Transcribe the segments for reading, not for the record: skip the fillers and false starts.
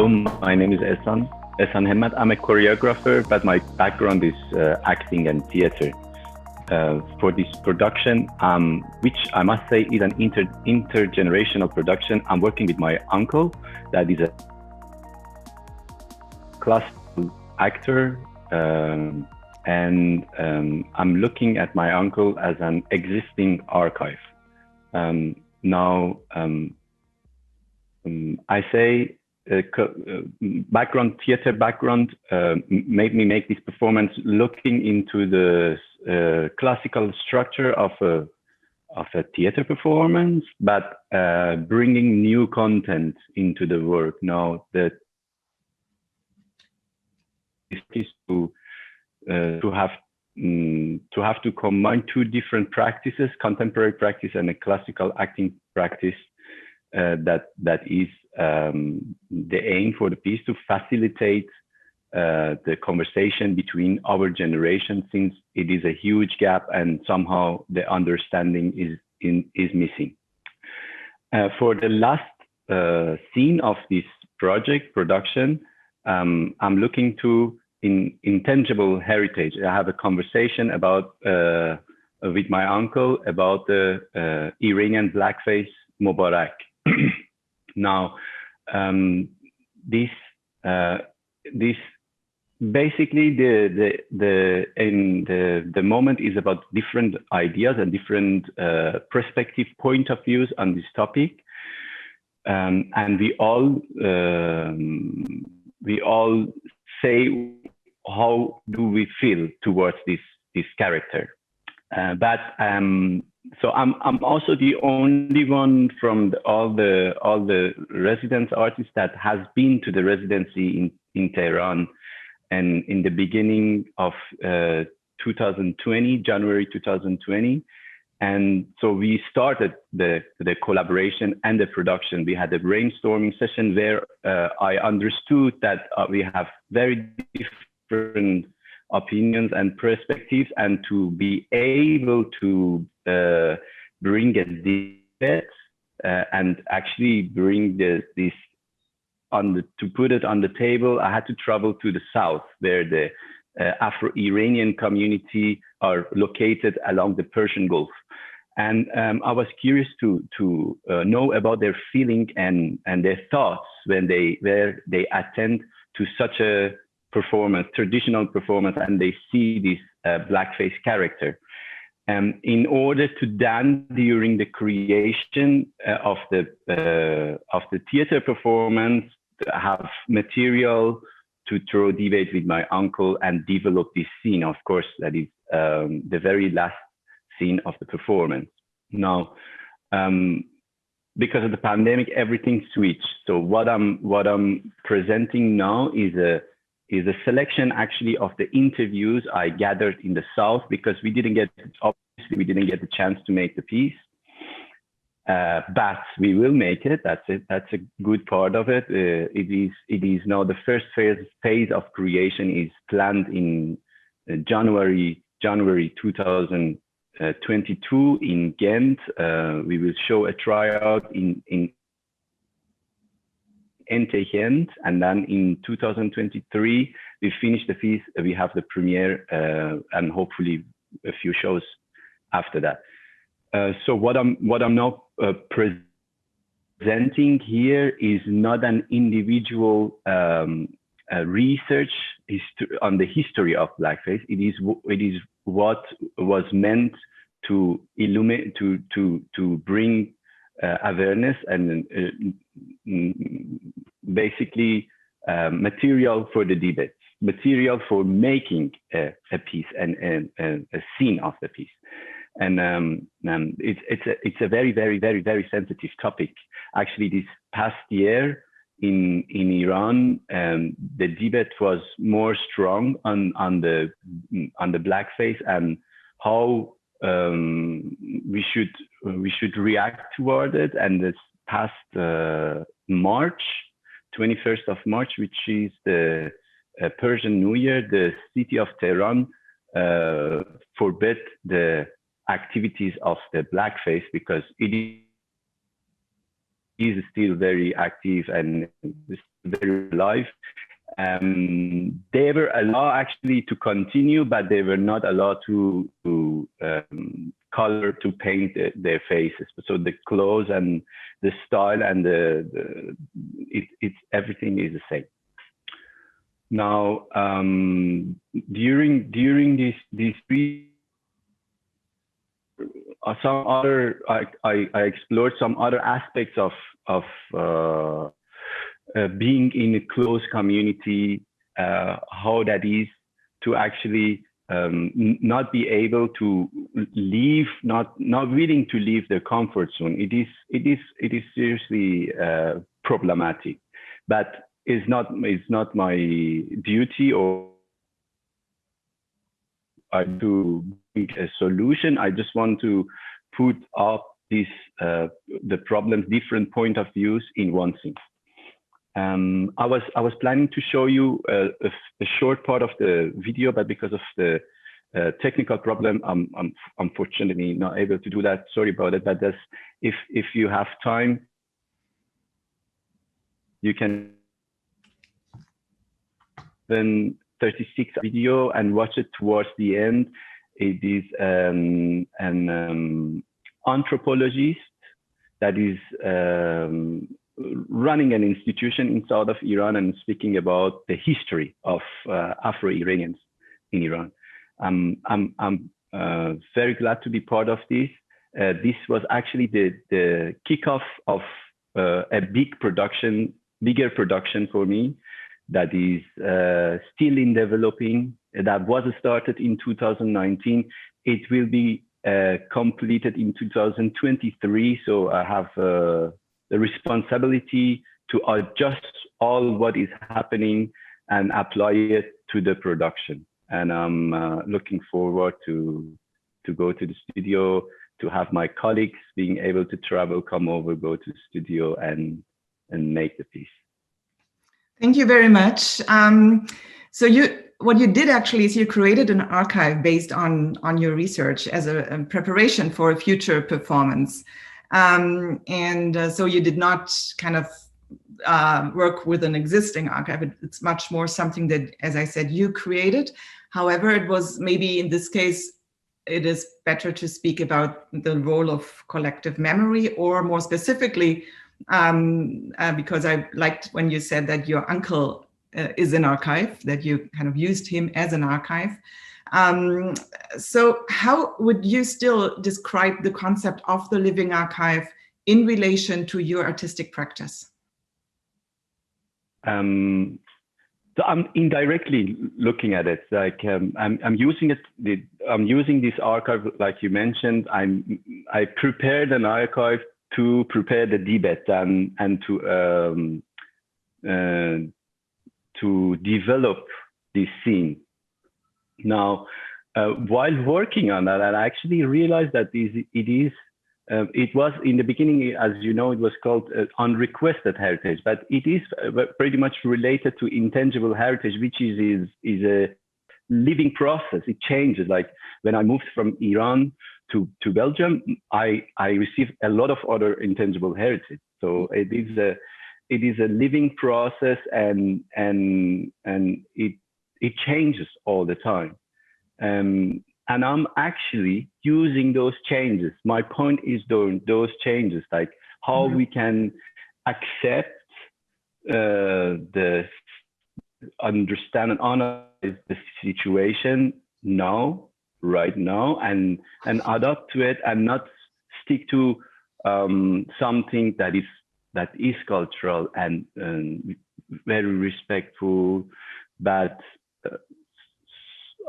Hello, my name is Ehsan Hemmat. I'm a choreographer, but my background is acting and theater. For this production, which I must say is an intergenerational production, I'm working with my uncle, that is a classical actor, and I'm looking at my uncle as an existing archive. I say theater background made me make this performance looking into the classical structure of a theater performance, but bringing new content into the work. Now that is to have to combine two different practices, contemporary practice and a classical acting practice. That is the aim for the piece, to facilitate the conversation between our generation, since it is a huge gap and somehow the understanding is missing. For the last scene of this production, I'm looking to intangible heritage. I have a conversation about with my uncle about the Iranian blackface Mubarak. Now, this basically the moment is about different ideas and different perspective point of views on this topic, and we all say how do we feel towards this character, so I'm also the only one from all the residence artists that has been to the residency in Tehran, and in the beginning of 2020, January 2020, and so we started the collaboration and the production. We had a brainstorming session where I understood that we have very different opinions and perspectives, and to be able to bring a debate and actually bring this to put it on the table, I had to travel to the south, where the Afro-Iranian community are located along the Persian Gulf, and I was curious to know about their feeling and their thoughts when they attend to such a performance, traditional performance, and they see this blackface character. In order to dance during the creation of the theater performance, have material to throw debate with my uncle and develop this scene. Of course, that is the very last scene of the performance. Now, because of the pandemic, everything switched. So what I'm presenting now is a selection actually of the interviews I gathered in the south, because we didn't get the chance to make the piece, but we will make it. That's a good part of it. It is now the first phase of creation is planned in January 2022 in Ghent. We will show a tryout in Ghent, and then in 2023 we finish the piece. We have the premiere and hopefully a few shows after that. So what I'm now presenting here is not an individual research on the history of blackface. It is what was meant to illuminate, to bring awareness and basically material for the debate, material for making a piece and a scene of the piece. And it's a very, very, very, very sensitive topic. Actually, this past year in Iran, the debate was more strong on the blackface and how we should react toward it. And this past March, 21st of March, which is the Persian New Year, the city of Tehran forbid the activities of the blackface because it is still very active and very alive. They were allowed actually to continue, but they were not allowed to color, to paint their faces. So the clothes and the style and it's everything is the same. Now, during these three, some other I explored some other aspects of being in a close community, how that is to actually not be able to leave, not willing to leave their comfort zone. It is seriously problematic, but it's not my duty or to bring a solution. I just want to put up this the problems, different point of views in one thing. I was planning to show you a short part of the video, but because of the technical problem, I'm unfortunately not able to do that. Sorry about it. But that's, if you have time, you can then 36 video and watch it towards the end. It is an anthropologist that is running an institution in south of Iran and speaking about the history of Afro-Iranians in Iran. I'm very glad to be part of this. This was actually the kickoff of a bigger production for me that is still in developing, that was started in 2019. It will be completed in 2023. So I have the responsibility to adjust all what is happening and apply it to the production. And I'm looking forward to go to the studio, to have my colleagues being able to travel, come over, go to the studio and make the piece. Thank you very much. So what you did actually is you created an archive based on your research as a preparation for a future performance. So you did not kind of work with an existing archive. It's much more something that, as I said, you created. However, it was maybe in this case, it is better to speak about the role of collective memory, or more specifically, because I liked when you said that your uncle is an archive, that you kind of used him as an archive. So how would you still describe the concept of the living archive in relation to your artistic practice? So I'm indirectly looking at it. Like I'm using it. I'm using this archive, like you mentioned. I prepared an archive to prepare the debate and to develop this scene. Now, while working on that, I actually realized that it was in the beginning, as you know, it was called unrequested heritage, but it is pretty much related to intangible heritage, which is a living process. It changes. Like when I moved from Iran to Belgium, I received a lot of other intangible heritage. So it is a living process, and it changes all the time. And I'm actually using those changes. My point is those changes, like how we can accept, understand and analyze the situation now, right now, and adapt to it, and not stick to something that is cultural and very respectful, but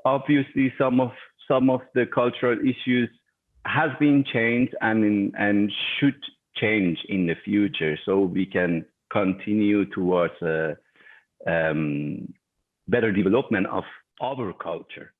obviously some of the cultural issues has been changed and should change in the future, so we can continue towards a better development of our culture.